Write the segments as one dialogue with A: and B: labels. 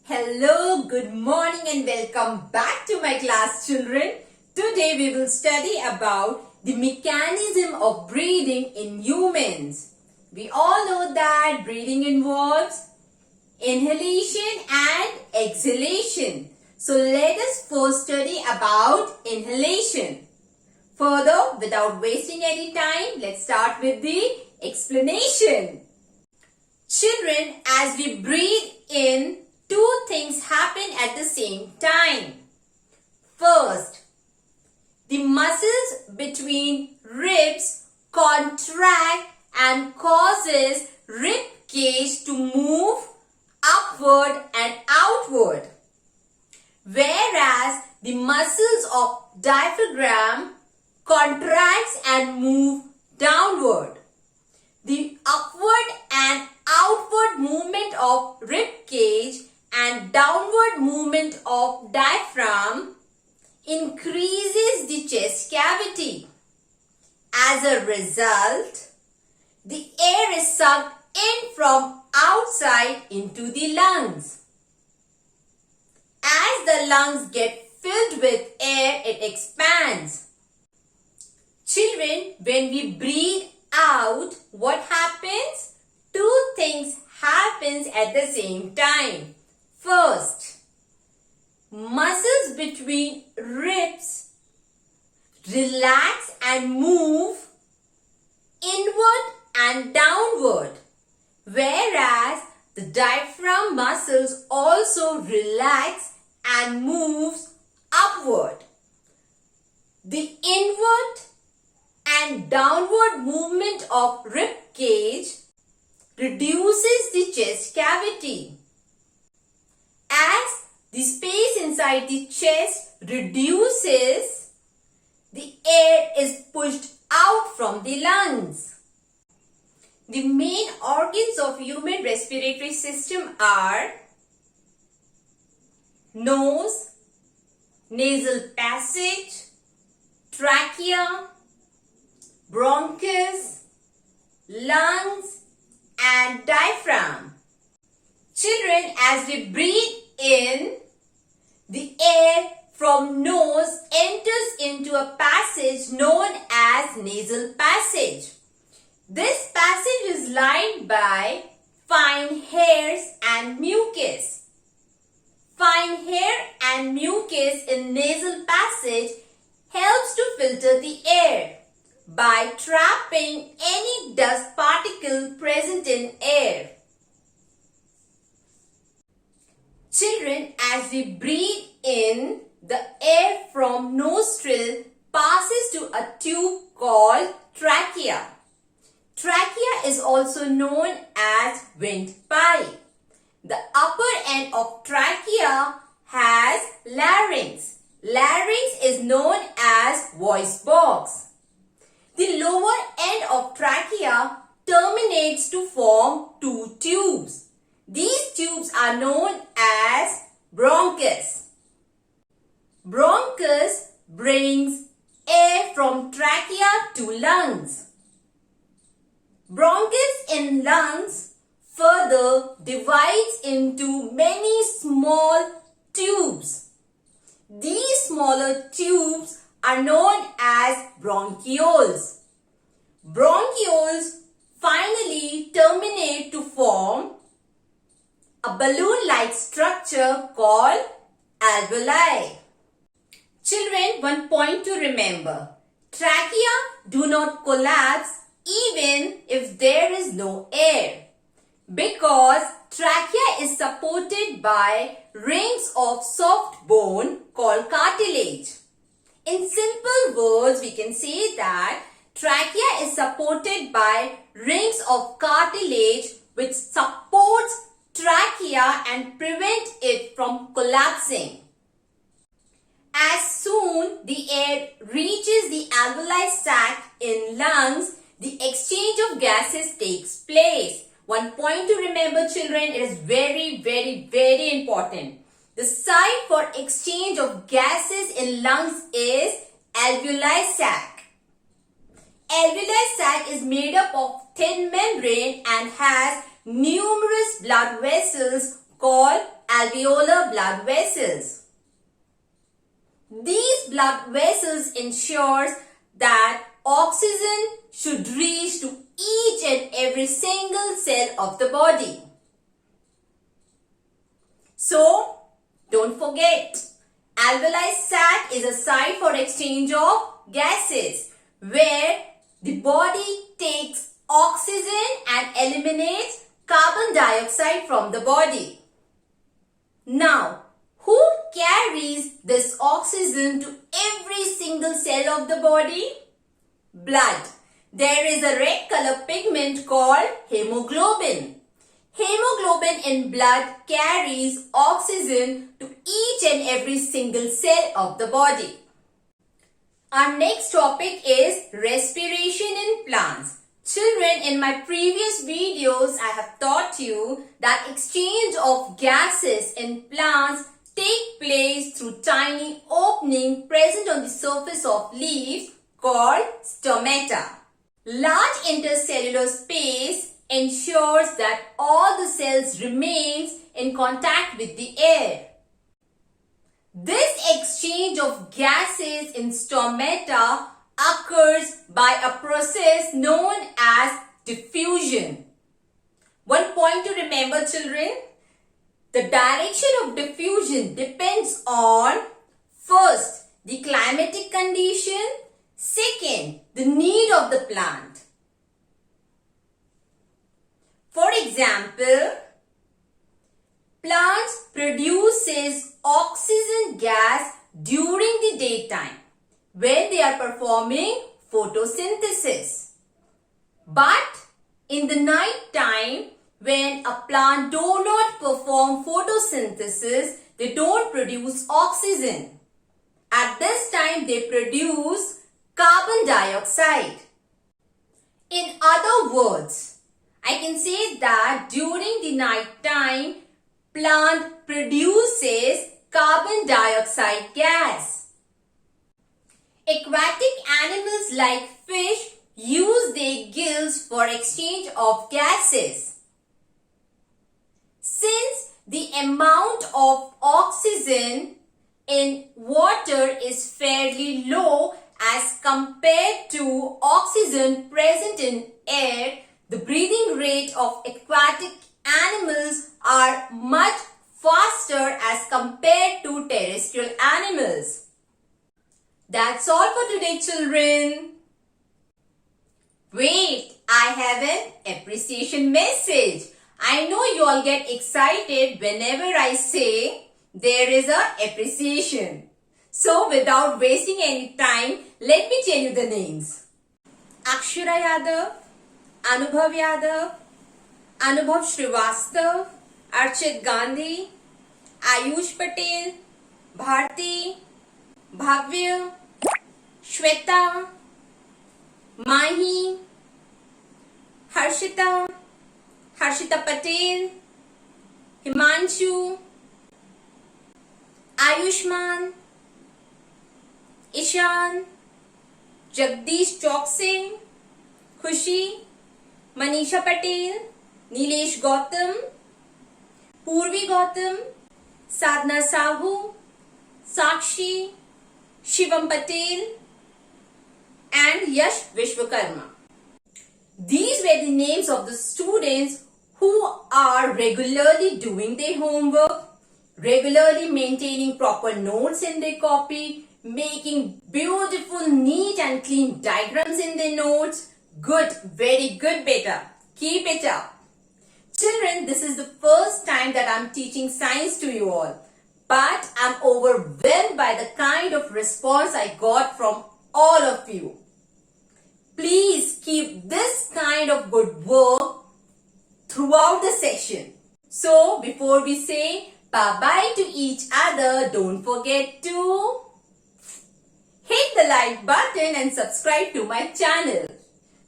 A: Hello, good morning and welcome back to my class, children. Today we will study about the mechanism of breathing in humans. We all know that breathing involves inhalation and exhalation. So let us first study about inhalation. Further, without wasting any time, let's start with the explanation. Children, as we breathe in, two things happen at the same time. First, the muscles between ribs contract and causes rib cage to move upward and outward. Whereas the muscles of diaphragm contracts and move downward. The upward and outward movement of rib cage and downward movement of diaphragm increases the chest cavity. As a result, the air is sucked in from outside into the lungs. As the lungs get filled with air, it expands. Children, when we breathe out, what happens? Two things happens at the same time. First, muscles between ribs relax and move inward and downward, whereas the diaphragm muscles also relax and moves upward. The inward and downward movement of rib cage reduces the chest cavity. As the space inside the chest reduces, the air is pushed out from the lungs. The main organs of human respiratory system are nose, nasal passage, trachea, bronchus, lungs and diaphragm. Children, as we breathe in, the air from nose enters into a passage known as nasal passage. This passage is lined by fine hairs and mucus. Fine hair and mucus in nasal passage helps to filter the air by trapping any dust particle present in air. Children, as we breathe in, the air from nostril passes to a tube called trachea. Trachea is also known as windpipe. The upper end of trachea has larynx. Larynx is known as voice box. The lower end of trachea terminates to form two tubes. These tubes are known as bronchus. Bronchus brings air from trachea to lungs. Bronchus in lungs further divides into many small tubes. These smaller tubes are known as bronchioles. Bronchioles finally terminate to form a balloon-like structure called alveoli. Children, one point to remember. Trachea do not collapse even if there is no air, because trachea is supported by rings of soft bone called cartilage. In simple words, we can say that trachea is supported by rings of cartilage which supports trachea and prevent it from collapsing. As soon the air reaches the alveoli sac in lungs, the exchange of gases takes place. One point to remember, children, it is very important. The site for exchange of gases in lungs is alveoli sac. Alveoli sac is made up of thin membrane and has numerous blood vessels called alveolar blood vessels. These blood vessels ensures that oxygen should reach to each and every single cell of the body. So, don't forget, alveoli sac is a site for exchange of gases where the body takes oxygen and eliminates carbon dioxide from the body. Now, who carries this oxygen to every single cell of the body? Blood. There is a red color pigment called hemoglobin. Hemoglobin in blood carries oxygen to each and every single cell of the body. Our next topic is respiration in plants. Children, in my previous videos, I have taught you that exchange of gases in plants take place through tiny opening present on the surface of leaves called stomata. Large intercellular space ensures that all the cells remains in contact with the air. This exchange of gases in stomata occurs by a process known as diffusion. One point to remember, children, the direction of diffusion depends on first, the climatic condition, second, the need of the plant. For example, plants produces oxygen gas during the daytime when they are performing photosynthesis. But in the night time, when a plant do not perform photosynthesis, they don't produce oxygen. At this time, they produce carbon dioxide. In other words, I can say that during the night time, plant produces carbon dioxide gas. Aquatic animals like fish use their gills for exchange of gases. Since the amount of oxygen in water is fairly low as compared to oxygen present in air, the breathing rate of aquatic animals are much faster as compared to terrestrial animals. That's all for today, children. Wait, I have an appreciation message. I know you all get excited whenever I say there is a appreciation. So without wasting any time, let me tell you the names. Akshara Yadav, Anubhav Yadav, Anubhav Srivastav, Archit Gandhi, Ayush Patel, Bharti, Bhavya, Shweta, Mahi, Harshita, Harshita Patel, Himanshu, Ayushman, Ishan, Jagdish Chokse, Khushi, Manisha Patel, Nilesh Gautam, Purvi Gautam, Sadhna Sahu, Sakshi, Shivam Patel, and Yash Vishwakarma. These were the names of the students who are regularly doing their homework, regularly maintaining proper notes in their copy, making beautiful, neat and clean diagrams in their notes. Good, very good, beta. Keep it up. Children, this is the first time that I'm teaching science to you all. But I'm overwhelmed by the kind of response I got from all of you. Please keep this kind of good work throughout the session. So, before we say bye-bye to each other, don't forget to hit the like button and subscribe to my channel.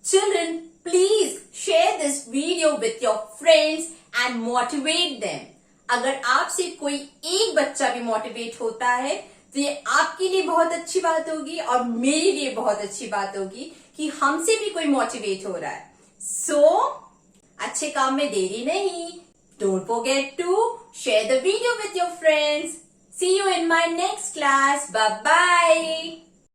A: Children, please share this video with your friends and motivate them. अगर आपसे कोई एक बच्चा भी motivate होता है तो ये आपके लिए बहुत अच्छी बात होगी और मेरे लिए बहुत अच्छी बात होगी कि हमसे भी कोई मोटिवेट हो रहा है. सो अच्छे काम में देरी नहीं. Don't forget to Share the video with your friends. See you in my next class. Bye-bye.